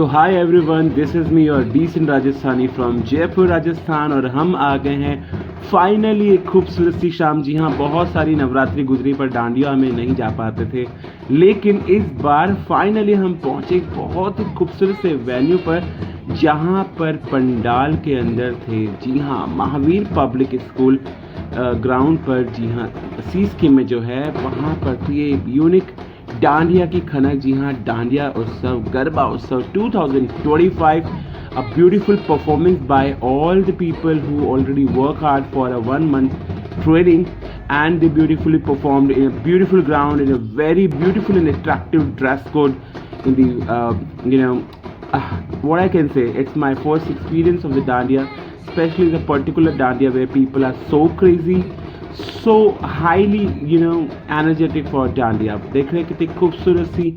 So hi everyone, this is me your decent Rajasthani from Jaipur Rajasthan. और हम आ गए हैं फाइनली एक खूबसूरत सी शाम। जी हाँ, बहुत सारी नवरात्रि गुजरी पर डांडिया में नहीं जा पाते थे, लेकिन इस बार फाइनली हम पहुँचे एक बहुत ही खूबसूरत से वेन्यू पर, जहाँ पर पंडाल के अंदर थे। जी हाँ, महावीर पब्लिक स्कूल ग्राउंड पर, जी हाँ सीसकी में जो है वहाँ पर थी ये यूनिक डांडिया की खनक। जी हाँ, डांडिया उत्सव, गरबा उत्सव 2025, a beautiful performance by all the people who already work hard for a 1 month training, and they beautifully performed in a beautiful ground in a very beautiful and attractive dress code in the what I can say, it's my first experience of the dandiya, especially the particular dandiya where people are so crazy, so highly energetic for dandiya। आप देख रहे हैं कितनी खूबसूरत सी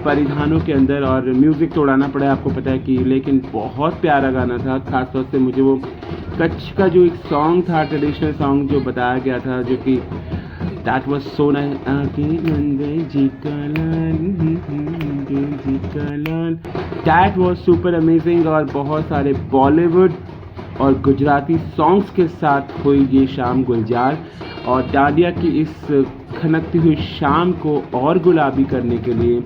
परिधानों के अंदर, और म्यूज़िक तो उड़ाना पड़ा आपको पता है कि, लेकिन बहुत प्यारा गाना था। खासतौर से मुझे वो कच्छ का जो एक सॉन्ग था, ट्रेडिशनल सॉन्ग जो बताया गया था, जो कि that was so nice. That was super amazing. और बहुत सारे बॉलीवुड और गुजराती सॉन्ग्स के साथ हुई ये शाम गुलजार, और डांडिया की इस खनकती हुई शाम को और गुलाबी करने के लिए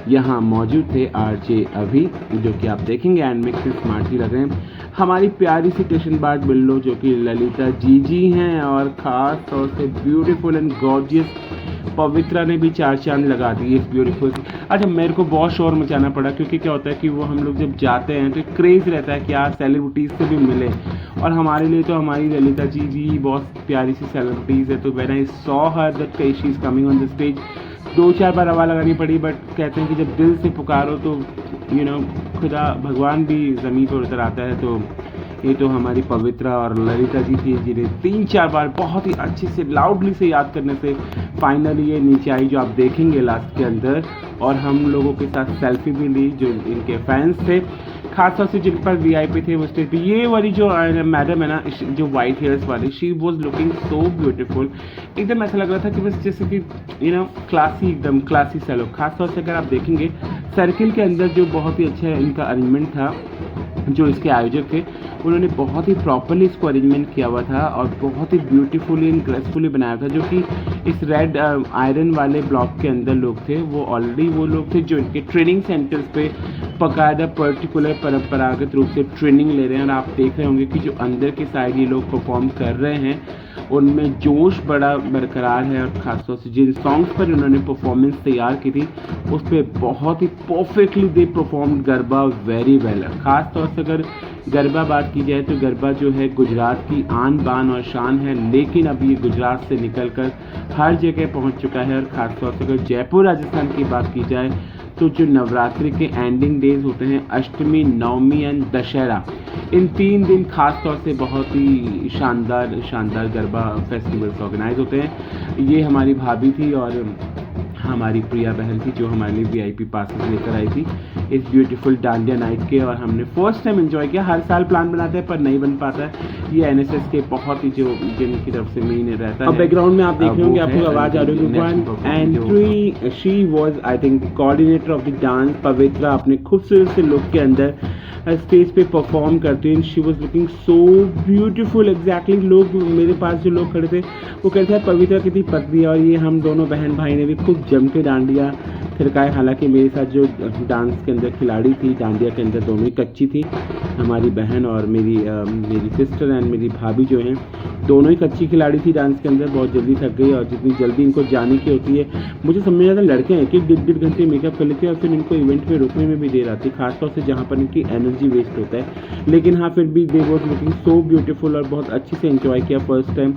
यहाँ मौजूद थे आरजे अभी, जो कि आप देखेंगे एंड मिक्स स्मार्टली लग रहे हैं। हमारी प्यारी सी स्टेशन बार्ड बिल्लो जो कि ललिता जी हैं, और ख़ास तौर से ब्यूटीफुल एंड गॉर्जियस पवित्रा ने भी चार चांद लगा दी इस ब्यूटीफुल। अच्छा, मेरे को बहुत शोर मचाना पड़ा, क्योंकि क्या होता है कि वो हम लोग जब जाते हैं तो एक क्रेज़ रहता है कि यार सेलिब्रिटीज़ से भी मिले, और हमारे लिए तो हमारी ललिता जी बहुत प्यारी सी सेलिब्रिटीज़ है। तो when I saw her that she is coming on the stage, 2-4 बार आवाज़ लगानी पड़ी, बट कहते हैं कि जब दिल से पुकारो तो खुदा भगवान भी ज़मीन पर उतर आता है। तो ये तो हमारी पवित्रा और ललिता जी थी, जिन्हें 3-4 बार बहुत ही अच्छे से लाउडली से याद करने से फाइनली ये नीचे आई, जो आप देखेंगे लास्ट के अंदर। और हम लोगों के साथ सेल्फी भी ली जो इनके फैंस थे, खासतौर से जिन पर वीआईपी थे वो स्टेज पे। ये वाली जो मैडम है ना, जो वाइट हेयर्स वाली, she was looking so beautiful. एकदम ऐसा लग रहा था कि बस जैसे कि क्लासी, एकदम क्लासी सा लोग। खासतौर से अगर आप देखेंगे सर्किल के अंदर जो बहुत ही अच्छा इनका अरेंजमेंट था, जो इसके आयोजक थे उन्होंने बहुत ही प्रॉपरली इसको अरेंजमेंट किया हुआ था, और बहुत ही ब्यूटीफुली एंड ग्रेसफुली बनाया था। जो कि इस रेड आयरन वाले ब्लॉक के अंदर लोग थे, वो ऑलरेडी वो लोग थे जो इनके ट्रेनिंग सेंटर्स पे बाकायदा पर्टिकुलर परंपरागत रूप से ट्रेनिंग ले रहे हैं। और आप देख रहे होंगे कि जो अंदर की साइड ये लोग परफॉर्म कर रहे हैं, उनमें जोश बड़ा बरकरार है। और ख़ासतौर से जिन सॉन्ग्स पर उन्होंने परफॉर्मेंस तैयार की थी, उस पर बहुत ही perfectly they perform garba very well. ख़ास तौर से अगर गरबा बात की जाए तो गरबा जो है गुजरात की आन बान और शान है, लेकिन अब ये गुजरात से निकलकर हर जगह पहुंच चुका है। और ख़ासतौर से अगर जयपुर राजस्थान की बात की जाए तो जो नवरात्रि के एंडिंग डेज होते हैं, अष्टमी, नवमी एंड दशहरा, इन 3 दिन खास तौर से बहुत ही शानदार गरबा फेस्टिवल्स ऑर्गेनाइज होते हैं। ये हमारी भाभी थी और हमारी प्रिया बहन थी, जो हमारे लिए वीआईपी पासेस लेकर आई थी इस ब्यूटीफुल डांडिया नाइट के, और हमने फर्स्ट टाइम एंजॉय किया। हर साल प्लान बनाते हैं पर नहीं बन पाता है। ये एनएसएस के बहुत ही जो जिनकी तरफ से मेन रहता है। अब बैकग्राउंड में आप देख रहे होंगे, आपको आवाज़ आ रही होगी। And she was I think coordinator of the dance. Pavitra अपने खूबसूरत से लुक के अंदर स्टेज पे परफॉर्म करती हैं। She was looking so beautiful. Exactly लोग मेरे पास जो लोग खड़े थे वो कहते हैं पवित्रा कितनी पतली है। और ये हम दोनों बहन भाई ने भी खूब जम के डांडिया थिरकाए। हालांकि मेरे साथ जो डांस के अंदर खिलाड़ी थी, डांडिया के अंदर, दोनों ही कच्ची थी। हमारी बहन और मेरी सिस्टर एंड मेरी भाभी जो हैं, दोनों ही कच्ची खिलाड़ी थी डांस के अंदर। बहुत जल्दी थक गई, और जितनी जल्दी इनको जाने की होती है, मुझे समझ आता लड़के हैं कि 1.5 घंटे मेकअप कर लेते हैं और फिर इनको इवेंट में रुकने में भी देर आती है, खासतौर से जहाँ पर इनकी एनर्जी वेस्ट होता है। लेकिन हाँ, फिर भी दे वॉज लुकिंग सो ब्यूटीफुल, और बहुत अच्छे से एंजॉय किया फर्स्ट टाइम।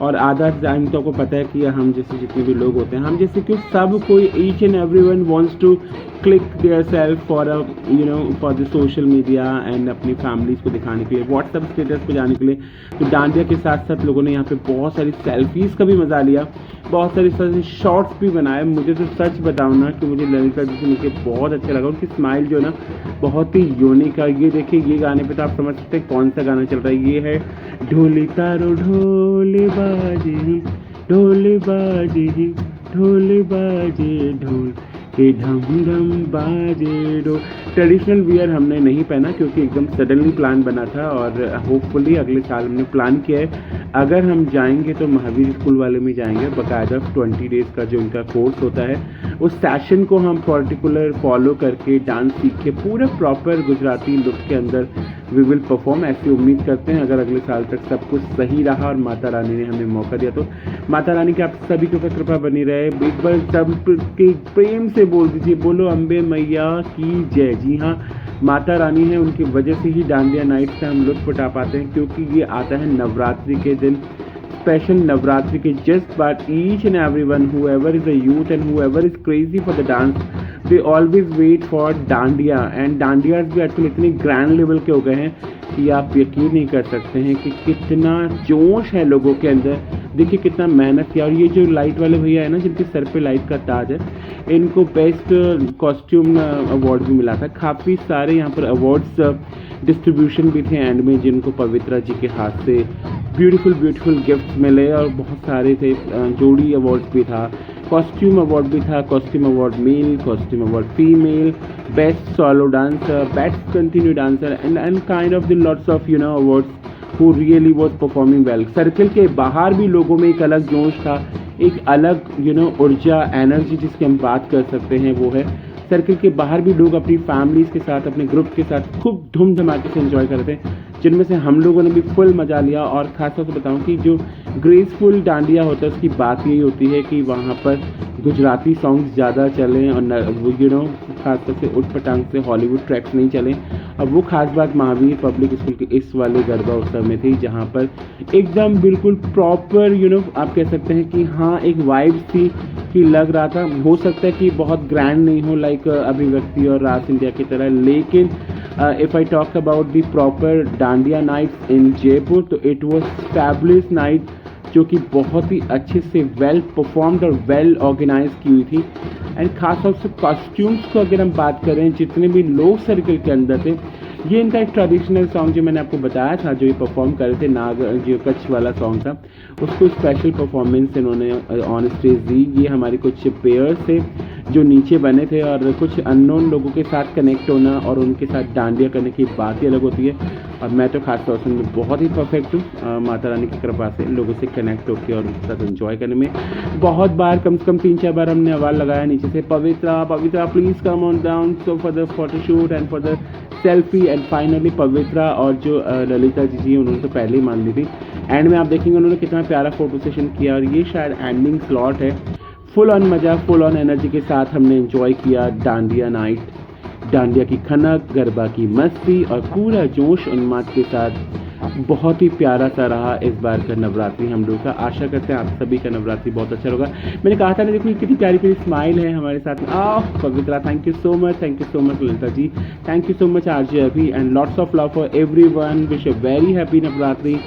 और आधा टाइम तो आपको पता है कि हम जैसे जितने भी लोग होते हैं, हम जैसे कि सब कोई, each and everyone wants to click their self for for the social media and अपनी फैमिलीज़ को दिखाने के लिए, व्हाट्सएप स्टेटस पे जाने के लिए। तो डांडिया के साथ साथ लोगों ने यहाँ पे बहुत सारी सेल्फीज़ का भी मज़ा लिया, बहुत सारी शॉर्ट्स भी बनाए। मुझे तो सच बताऊँ ना कि मुझे ललिता जी से मिलकर बहुत अच्छा लगा। उनकी स्माइल जो है ना बहुत ही यूनिक है। ये देखिए, ये गाने पे तो आप समझ सकते हैं कौन सा गाना चल रहा है। ये है ढोली तारो ढोल बाजे, ढोल बाजे, ढोल बाजे ढोल, कि ढम ढम बाजे डो। ट्रेडिशनल वियर हमने नहीं पहना क्योंकि एकदम सडनली प्लान बना था और होपफुली अगले साल हमने प्लान किया है अगर हम जाएंगे तो महावीर स्कूल वाले में जाएंगे। बाकायदा 20 डेज़ का जो उनका कोर्स होता है उस सेशन को हम पर्टिकुलर फॉलो करके डांस सीख के पूरे प्रॉपर गुजराती लुक के अंदर वी विल परफॉर्म। ऐसी उम्मीद करते हैं अगर अगले साल तक सब कुछ सही रहा और माता रानी ने हमें मौका दिया तो। माता रानी की आप सभी के ऊपर कृपा बनी रहे। एक बार सब के प्रेम से बोल दीजिए, बोलो अम्बे मैया की जय। जी हाँ, माता रानी है, उनकी वजह से ही डांडिया नाइट से हम लुत्फ उठा पाते हैं क्योंकि ये आता है नवरात्रि के दिन, स्पेशल नवरात्रि के जस्ट बाद each and everyone whoever is a youth and whoever is crazy for the dance they always wait for dandiya. And dandiyas भी आजकल इतने ग्रैंड लेवल के हो गए हैं कि आप यकीन नहीं कर सकते हैं कि कितना जोश है लोगों के अंदर। देखिए कितना मेहनत किया। और ये जो लाइट वाले भैया है ना जिनके सर पे लाइट का ताज है, इनको बेस्ट कॉस्ट्यूम अवार्ड भी मिला था। काफ़ी सारे यहाँ पर अवार्ड्स डिस्ट्रीब्यूशन भी थे एंड में जिनको पवित्रा जी के हाथ से ब्यूटीफुल गिफ्ट्स मिले और बहुत सारे थे। जोड़ी अवार्ड्स भी था, कॉस्ट्यूम अवार्ड भी था, costume award male, costume award female, best solo dancer, best continue dancer and kind of the lots of awards who really was performing well। Circle के बाहर भी लोगों में एक अलग जोश था, एक अलग ऊर्जा एनर्जी जिसकी हम बात कर सकते हैं वो है। सर्कल के बाहर भी लोग अपनी फैमिलीज़ के साथ अपने ग्रुप के साथ खूब धूम धमाके से एंजॉय करते हैं, जिनमें से हम लोगों ने भी फुल मजा लिया। और खास तौर से बताऊं कि जो ग्रेसफुल डांडिया होता है उसकी बात यही होती है कि वहाँ पर गुजराती सॉन्ग्स ज़्यादा चलें और खास तौर से उठ पटांग से हॉलीवुड ट्रैक्स नहीं चलें। अब वो खास बात महावीर पब्लिक स्कूल के इस वाले गरबा उत्सव में थी जहाँ पर एकदम बिल्कुल प्रॉपर आप कह सकते हैं कि हाँ एक वाइब्स थी कि लग रहा था। हो सकता है कि बहुत ग्रैंड नहीं हो लाइक अभिव्यक्ति और रास इंडिया की तरह, लेकिन if I talk about the proper Dandiya nights in Jaipur तो it was fabulous night जो कि बहुत ही अच्छे से वेल परफॉर्म्ड और वेल ऑर्गेनाइज की हुई थी। एंड खास तौर से कॉस्ट्यूम्स को अगर हम बात करें जितने भी लोग सर्कल के अंदर थे, ये इनका एक ट्रेडिशनल सॉन्ग जो मैंने आपको बताया था जो ये परफॉर्म कर रहे थे नाग जो कच्छ वाला सॉन्ग था उसको स्पेशल परफॉर्मेंस इन्होंने ऑन स्टेज दी। ये हमारे कुछ पेयर्स थे जो नीचे बने थे और कुछ अननोन लोगों के साथ कनेक्ट होना और उनके साथ डांडिया करने की बात ही अलग होती है। और मैं तो खास तौर से बहुत ही परफेक्ट हूँ माता रानी की कृपा से लोगों से कनेक्ट होकर और उनके साथ एंजॉय करने में। बहुत बार कम से कम 3-4 बार हमने आवाज़ लगाया नीचे से Pavitra Pavitra please come on down so for the photoshoot and for the selfie. And finally Pavitra और जो ललिता जी उन्होंने तो पहले ही मान ली थी। एंड में आप देखेंगे उन्होंने कितना प्यारा फोटो सेशन किया और ये शायद एंडिंग स्लॉट है। फुल ऑन मज़ा फुल ऑन एनर्जी के साथ हमने एंजॉय किया डांडिया नाइट, डांडिया की खनक, गरबा की मस्ती और पूरा जोश उन्माद के साथ। बहुत ही प्यारा सा रहा इस बार का नवरात्रि हम लोग का। आशा करते हैं आप सभी का नवरात्रि बहुत अच्छा होगा। मैंने कहा था ना देखो कितनी प्यारी प्यारी स्माइल है हमारे साथ में। Pavitra thank you so much Lalita ji, thank you so much RJ Abhi and lots of love for everyone. Wish a very happy Navratri.